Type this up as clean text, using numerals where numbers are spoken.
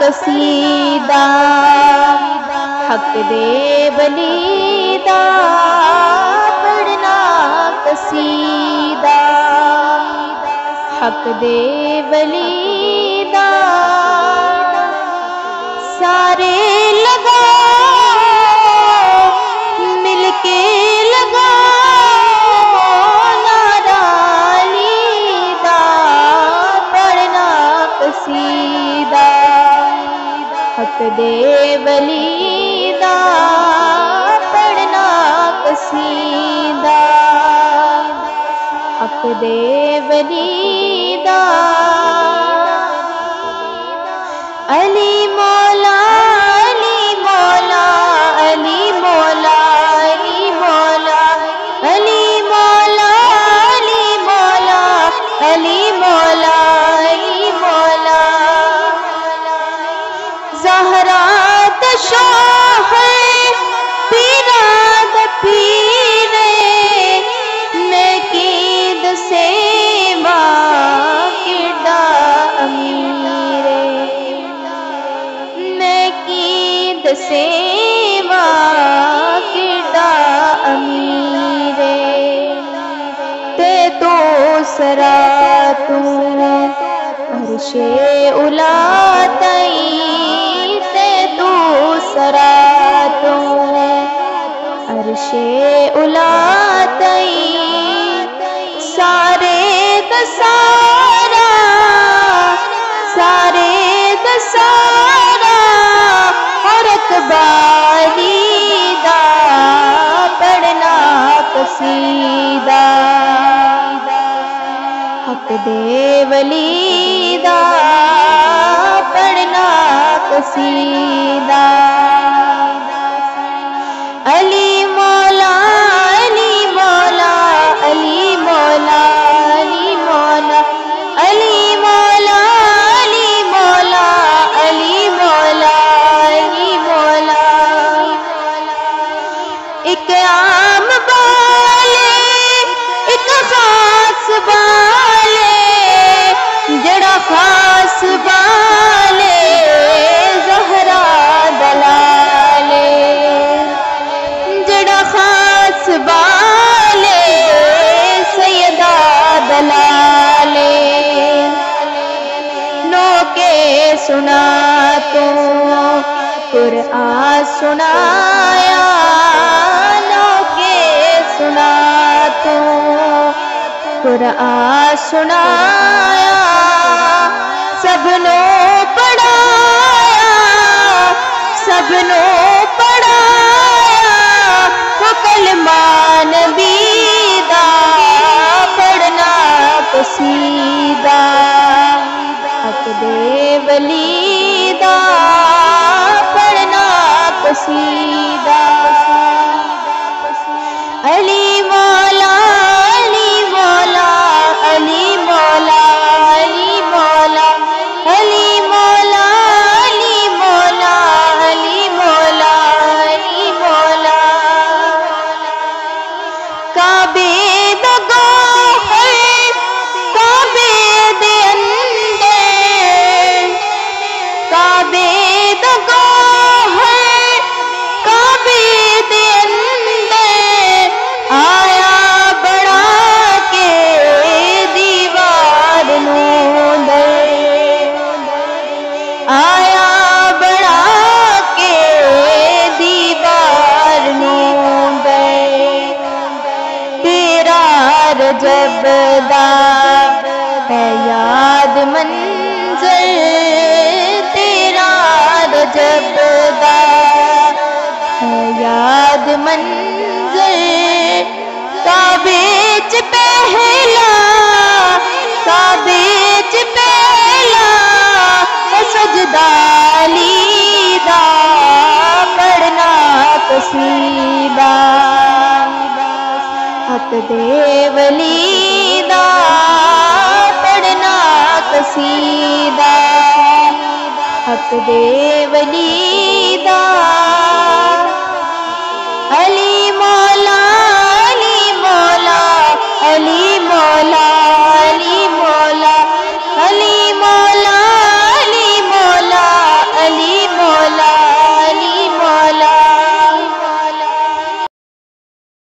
قصیدہ حق دے ولی دا پڑھنا قصیدہ حق دے ولی دا سارے لگا مل کے لگا نعرہ علی دا پڑھنا قصیدہ حق دے ولی دا پڑھنا قصیدہ حق دے ولی دا علی مولا علی مولا علی مولا علی مولا علی مولا علی مولا علی مولا علی مولا زہرا شاہ پیراد پیرے نیکید سیوا کڈا امیرے نیکید سیوا کڈا امیرے تے تو سرا تو عرش اولا تئی تے تو سرا تو عرش اولا تئی سارے دسارا سارے دسارا اور اکباری دا پڑھنا قصیدہ حق دے ولی دا پڑھنا قصیدہ علی مولا علی مولا علی مولا علی مولا علی مولا علی مولا علی مولا علی مولا ایک عام بالے ایک خاص بالے جڑا خاص بالے زہرا دلالے جڑا خاص بالے سیدہ دلالے نو کے سنا تو قرآن سنایا نو کے سنا تو قرآن سنایا سب نو پڑھایا سب نو پڑھایا وہ کلمہ نبی دا پڑھنا قصیدہ حق دے ولی دا پڑھنا قصیدہ علی مولا علی مولا علی مولا علی مولا علی مولا علی مولا علی مولا علی مولا کعبے دا گوہر کعبے دے اندر کعبے دا گوہر کعبے دے اندر آیا بڑا کے دیوار نو در آیا بڑا کے دیوار نو در تیرا رجب دا ہے یاد منظر تیرا رجب دا ہے یاد منظر کعبے چ پہلا کعبے چ پہلا سجدہ علی دا پڑھنا قصیدہ حق دے ولی دا پڑھنا قصیدہ حق دے ولی دا